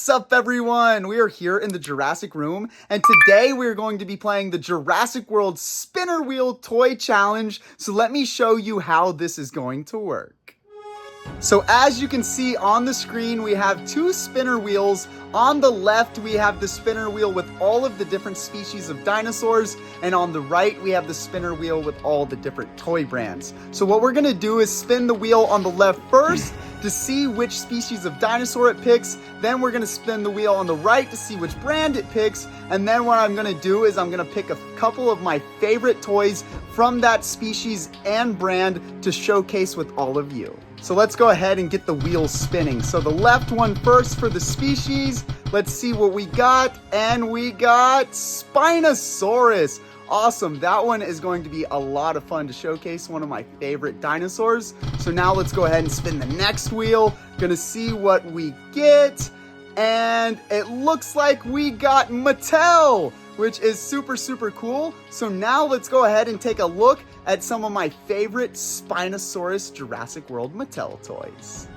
What's up, everyone? We are here in the Jurassic room, and today we're going to be playing the Jurassic World Spinner Wheel Toy Challenge. So let me show you how this is going to work. So as you can see on the screen, we have two spinner wheels. On the left, we have the spinner wheel with all of the different species of dinosaurs, and on the right, we have the spinner wheel with all the different toy brands. So what we're gonna do is spin the wheel on the left first to see which species of dinosaur it picks. Then we're gonna spin the wheel on the right to see which brand it picks. And then what I'm gonna do is I'm gonna pick a couple of my favorite toys from that species and brand to showcase with all of you. So let's go ahead and get the wheels spinning. So the left one first for the species. Let's see what we got. And we got Spinosaurus. Awesome. That one is going to be a lot of fun to showcase, one of my favorite dinosaurs. So now let's go ahead and spin the next wheel. Gonna see what we get. And it looks like we got Mattel, which is super cool. So now let's go ahead and take a look at some of my favorite Spinosaurus Jurassic World Mattel toys.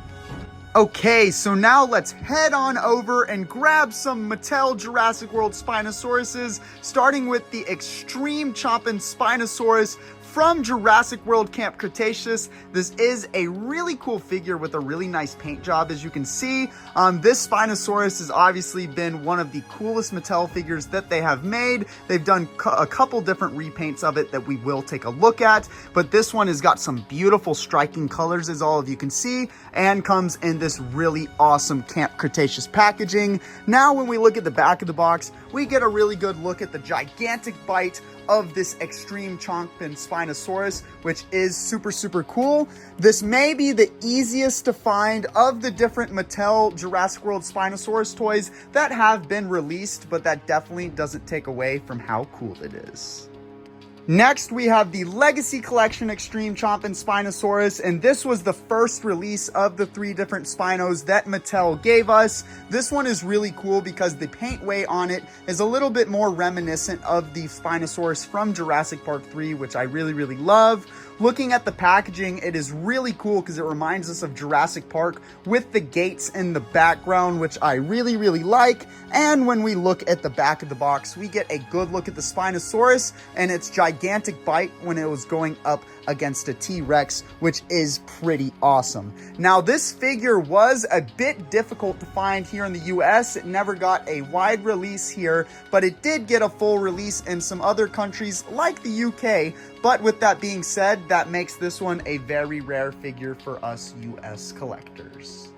Okay, so now let's head on over and grab some Mattel Jurassic World Spinosauruses, starting with the Extreme Chompin' Spinosaurus from Jurassic World Camp Cretaceous. This is a really cool figure with a really nice paint job, as you can see. This Spinosaurus has obviously been one of the coolest Mattel figures that they have made. They've done a couple different repaints of it that we will take a look at, but this one has got some beautiful striking colors, as all of you can see, and comes in this really awesome Camp Cretaceous packaging. Now, when we look at the back of the box, we get a really good look at the gigantic bite of this Extreme Chompin' Spinosaurus, which is super cool. This may be the easiest to find of the different Mattel Jurassic World Spinosaurus toys that have been released, but that definitely doesn't take away from how cool it is. Next, we have the Legacy Collection Extreme Chompin' Spinosaurus, and this was the first release of the 3 different Spinos that Mattel gave us. This one is really cool because the paint way on it is a little bit more reminiscent of the Spinosaurus from Jurassic Park 3, which I really love. Looking at the packaging, it is really cool because it reminds us of Jurassic Park with the gates in the background, which I really like. And when we look at the back of the box, we get a good look at the Spinosaurus and its gigantic bite when it was going up against a T-Rex, which is pretty awesome. Now, this figure was a bit difficult to find here in the US. It never got a wide release here, but it did get a full release in some other countries like the UK. But with that being said, that makes this one a very rare figure for us US collectors.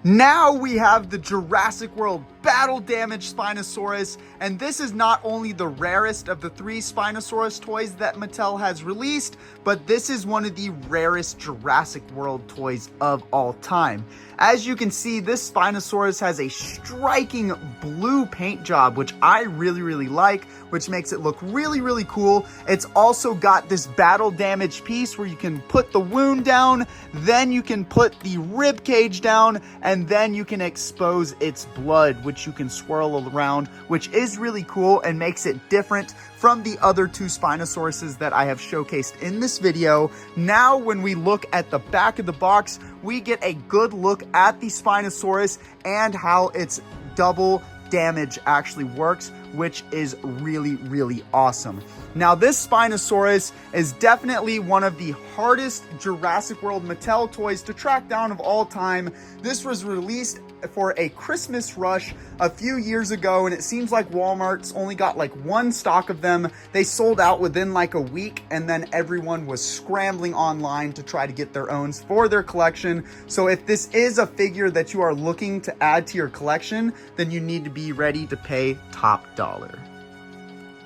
Now we have the Jurassic World Battle Damage Spinosaurus, and this is not only the rarest of the 3 Spinosaurus toys that Mattel has released, but this is one of the rarest Jurassic World toys of all time. As you can see, this Spinosaurus has a striking blue paint job, which I really like, which makes it look really cool. It's also got this battle damage piece where you can put the wound down, then you can put the rib cage down, and then you can expose its blood, which you can swirl around, which is really cool and makes it different from the other 2 Spinosauruses that I have showcased in this video. Now, when we look at the back of the box, we get a good look at the Spinosaurus and how its double damage actually works, which is really awesome. Now, this Spinosaurus is definitely one of the hardest Jurassic World Mattel toys to track down of all time. This was released for a Christmas rush a few years ago, and it seems like Walmart's only got like 1 stock of them. They sold out within like a week, and then everyone was scrambling online to try to get their own for their collection. So if this is a figure that you are looking to add to your collection, then you need to be ready to pay top dollar.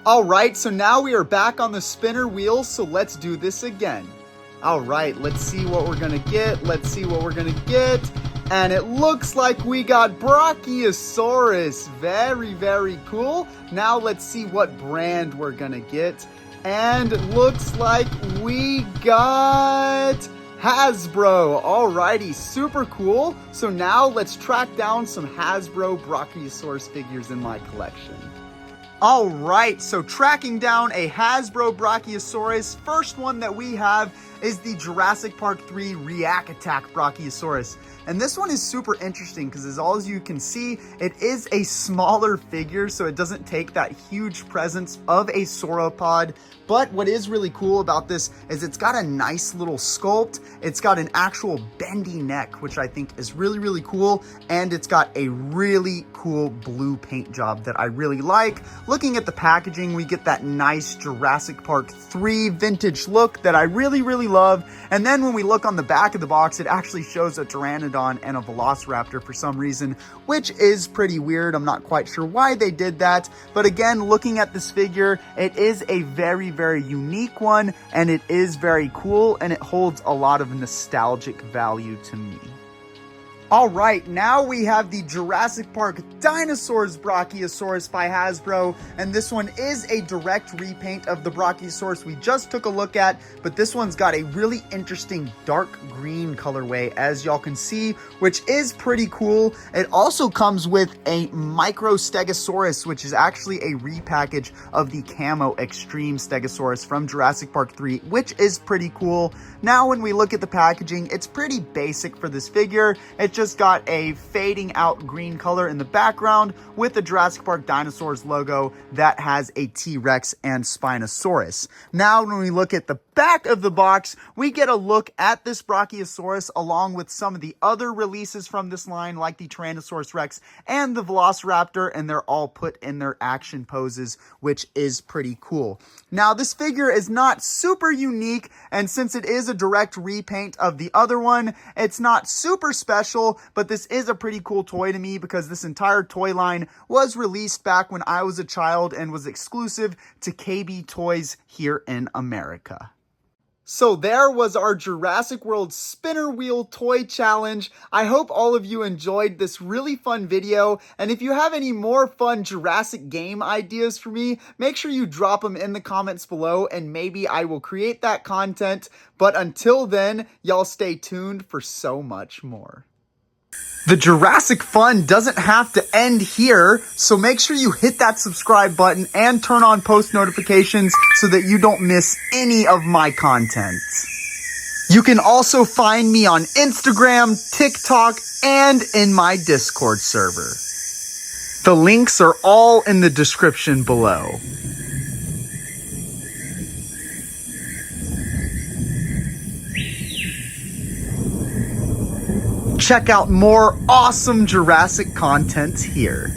All right, so now we are back on the spinner wheel, so let's do this again. All right, let's see what we're gonna get. And it looks like we got Brachiosaurus. Very cool. Now let's see what brand we're gonna get. And it looks like we got Hasbro. Alrighty, super cool. So now let's track down some Hasbro Brachiosaurus figures in my collection. All right, so tracking down a Hasbro Brachiosaurus, first one that we have is the Jurassic Park 3 React Attack Brachiosaurus. And this one is super interesting because as you can see, it is a smaller figure, so it doesn't take that huge presence of a sauropod. But what is really cool about this is it's got a nice little sculpt. It's got an actual bendy neck, which I think is really, really cool. And it's got a really cool blue paint job that I really like. Looking at the packaging, we get that nice Jurassic Park 3 vintage look that I really, really love. And then when we look on the back of the box, it actually shows a pteranodon and a velociraptor for some reason, which is pretty weird. I'm not quite sure why they did that. But again, looking at this figure, it is a very, very unique one, and it is very cool, and it holds a lot of nostalgic value to me. All right, now we have the Jurassic Park Dinosaurs Brachiosaurus by Hasbro, and this one is a direct repaint of the Brachiosaurus we just took a look at, but this one's got a really interesting dark green colorway, as y'all can see, which is pretty cool. It also comes with a Micro Stegosaurus, which is actually a repackage of the Camo Extreme Stegosaurus from Jurassic Park 3, which is pretty cool. Now, when we look at the packaging, it's pretty basic for this figure. It just got a fading out green color in the background with the Jurassic Park Dinosaurs logo that has a T-Rex and Spinosaurus. Now, when we look at the back of the box, we get a look at this Brachiosaurus along with some of the other releases from this line, like the Tyrannosaurus Rex and the Velociraptor, and they're all put in their action poses, which is pretty cool. Now, this figure is not super unique, and since it is a direct repaint of the other one, it's not super special, but this is a pretty cool toy to me because this entire toy line was released back when I was a child and was exclusive to KB Toys here in America. So there was our Jurassic World Spinner Wheel Toy Challenge. I hope all of you enjoyed this really fun video. And if you have any more fun Jurassic game ideas for me, make sure you drop them in the comments below and maybe I will create that content. But until then, y'all stay tuned for so much more. The Jurassic fun doesn't have to end here, so make sure you hit that subscribe button and turn on post notifications so that you don't miss any of my content. You can also find me on Instagram, TikTok, and in my Discord server. The links are all in the description below. Check out more awesome Jurassic content here.